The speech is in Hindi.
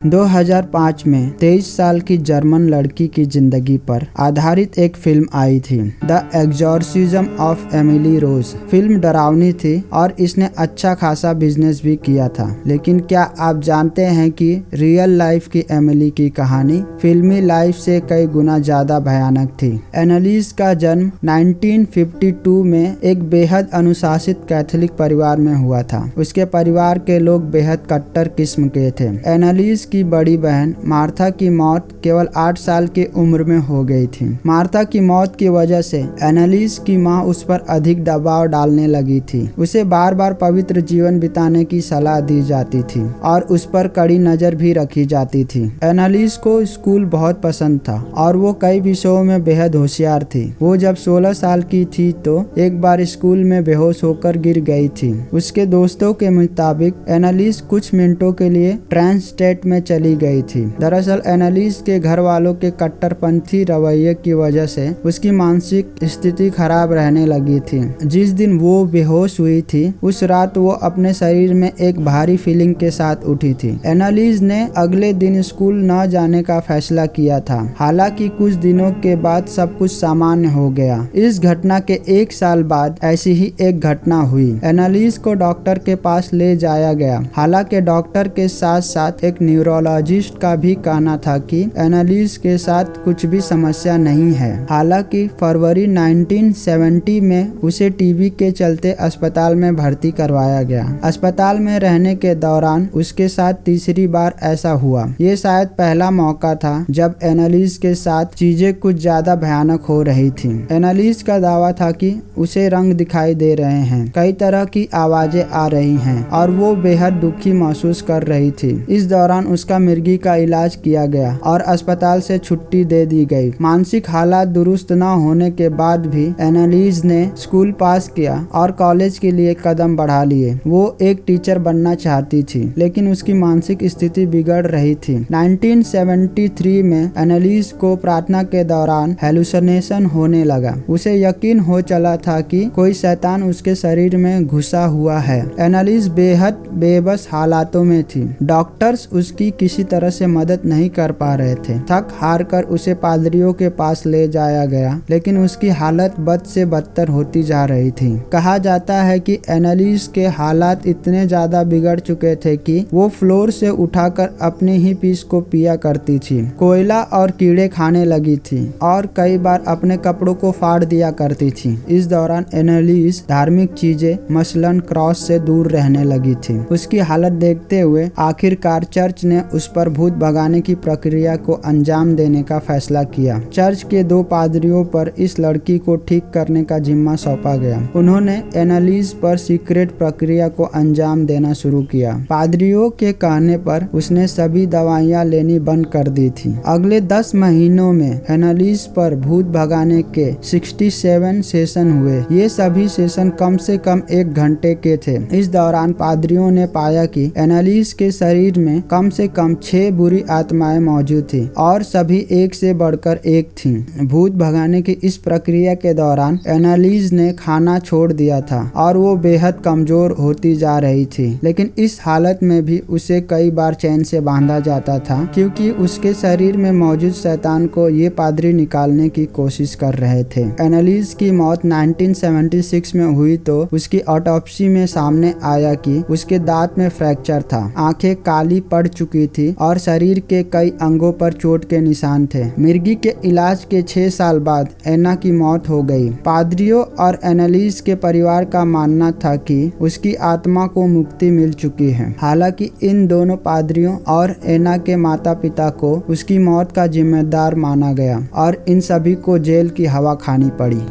2005 में 23 साल की जर्मन लड़की की जिंदगी पर आधारित एक फिल्म आई थी, the exorcism of Emily Rose. Film डरावनी थी और इसने अच्छा खासा बिजनेस भी किया था। लेकिन क्या आप जानते हैं कि रियल लाइफ की एमिली की कहानी फिल्मी लाइफ से कई गुना ज्यादा भयानक थी। एनालिस का जन्म 1952 में एक बेहद अनुशासित कैथोलिक परिवार में हुआ था। उसके परिवार के लोग बेहद कट्टर किस्म के थे। एनालिस की बड़ी बहन मार्था की मौत केवल 8 साल की उम्र में हो गई थी। मार्था की मौत की वजह से एनालिस की मां उस पर अधिक दबाव डालने लगी थी। उसे बार बार पवित्र जीवन बिताने की सलाह दी जाती थी और उस पर कड़ी नजर भी रखी जाती थी। एनालिस को स्कूल बहुत पसंद था और वो कई विषयों में बेहद होशियार थी। वो जब 16 साल की थी तो एक बार स्कूल में बेहोश होकर गिर गई थी। उसके दोस्तों के मुताबिक एनालिस कुछ मिनटों के लिए ट्रांस स्टेट में चली गई थी। दरअसल एनालिस के घर वालों के कट्टरपंथी रवैये की वजह से उसकी मानसिक स्थिति खराब रहने लगी थी। जिस दिन वो बेहोश हुई थी उस रात वो अपने शरीर में एक भारी फीलिंग के साथ उठी थी। एनालिस ने अगले दिन स्कूल न जाने का फैसला किया था। हालांकि कुछ दिनों के बाद सब कुछ सामान्य हो गया। इस घटना के 1 साल बाद ऐसी ही एक घटना हुई। एनालिस को डॉक्टर के पास ले जाया गया। हालांकि डॉक्टर के साथ साथ एक न्यूरोलॉजिस्ट का भी कहना था कि एनालिस के साथ कुछ भी समस्या नहीं है। हालांकि फरवरी 1970 में उसे टीबी के चलते अस्पताल में भर्ती करवाया गया। अस्पताल में रहने के दौरान उसके साथ तीसरी बार ऐसा हुआ। ये शायद पहला मौका था जब एनालिस के साथ चीजें कुछ ज्यादा भयानक हो रही थी। एनालिस का दावा था कि उसे रंग दिखाई दे रहे हैं, कई तरह की आवाजें आ रही हैं और वो बेहद दुखी महसूस कर रही थी। इस दौरान उसका मिर्गी का इलाज किया गया और अस्पताल से छुट्टी दे दी गई। मानसिक हालात दुरुस्त न होने के बाद भी एनालिस ने स्कूल पास किया और कॉलेज के लिए कदम बढ़ा लिए। वो एक टीचर बनना चाहती थी लेकिन उसकी मानसिक स्थिति बिगड़ रही थी। 1973 में एनालिस को प्रार्थना के दौरान हेलुसिनेशन होने लगा। उसे यकीन हो चला था कि कोई शैतान उसके शरीर में घुसा हुआ है। एनालिस बेहद बेबस हालातों में थी। डॉक्टर्स उसकी किसी तरह से मदद नहीं कर पा रहे थे। थक हार कर उसे पादरियों के पास ले जाया गया लेकिन उसकी हालत बद से बदतर होती जा रही थी। कहा जाता है कि एनालिस के हालात इतने ज्यादा बिगड़ चुके थे कि वो फ्लोर से उठाकर अपनी ही पीस को पिया करती थी, कोयला और कीड़े खाने लगी थी और कई बार अपने कपड़ों को फाड़ दिया करती थी। इस दौरान एनालिस धार्मिक चीजें मसलन क्रॉस से दूर रहने लगी थी। उसकी हालत देखते हुए आखिरकार चर्च ने उस पर भूत भगाने की प्रक्रिया को अंजाम देने का फैसला किया। चर्च के 2 पादरियों पर इस लड़की को ठीक करने का जिम्मा सौंपा गया। उन्होंने एनालिस पर सीक्रेट प्रक्रिया को अंजाम देना शुरू किया। पादरियों के कहने पर उसने सभी दवाइयां लेनी बंद कर दी थी। अगले 10 महीनों में एनालिस पर भूत भगाने के 67 सेशन हुए। ये सभी सेशन कम से कम 1 घंटे के थे। इस दौरान पादरियों ने पाया कि एनालिस के शरीर में कम से कम 6 बुरी आत्माएं मौजूद थी और सभी एक से बढ़कर एक थीं। भूत भगाने की इस प्रक्रिया के दौरान एनालिस ने खाना छोड़ दिया था और वो बेहद कमजोर होती जा रही थी। लेकिन इस हालत में भी उसे कई बार चैन से बांधा जाता था क्योंकि उसके शरीर में मौजूद शैतान को ये पादरी निकालने की कोशिश कर रहे थे। एनालिस की मौत 1976 में हुई तो उसकी ऑटोप्सी में सामने आया कि उसके दांत में फ्रैक्चर था, आंखें काली पड़ चुकी थी और शरीर के कई अंगों पर चोट के निशान थे। मिर्गी के इलाज के 6 साल बाद एना की मौत हो गई। पादरियों और एनालिस के परिवार का मानना था कि उसकी आत्मा को मुक्ति मिल चुकी है। हालांकि इन दोनों पादरियों और एना के माता पिता को उसकी मौत का जिम्मेदार माना गया और इन सभी को जेल की हवा खानी पड़ी।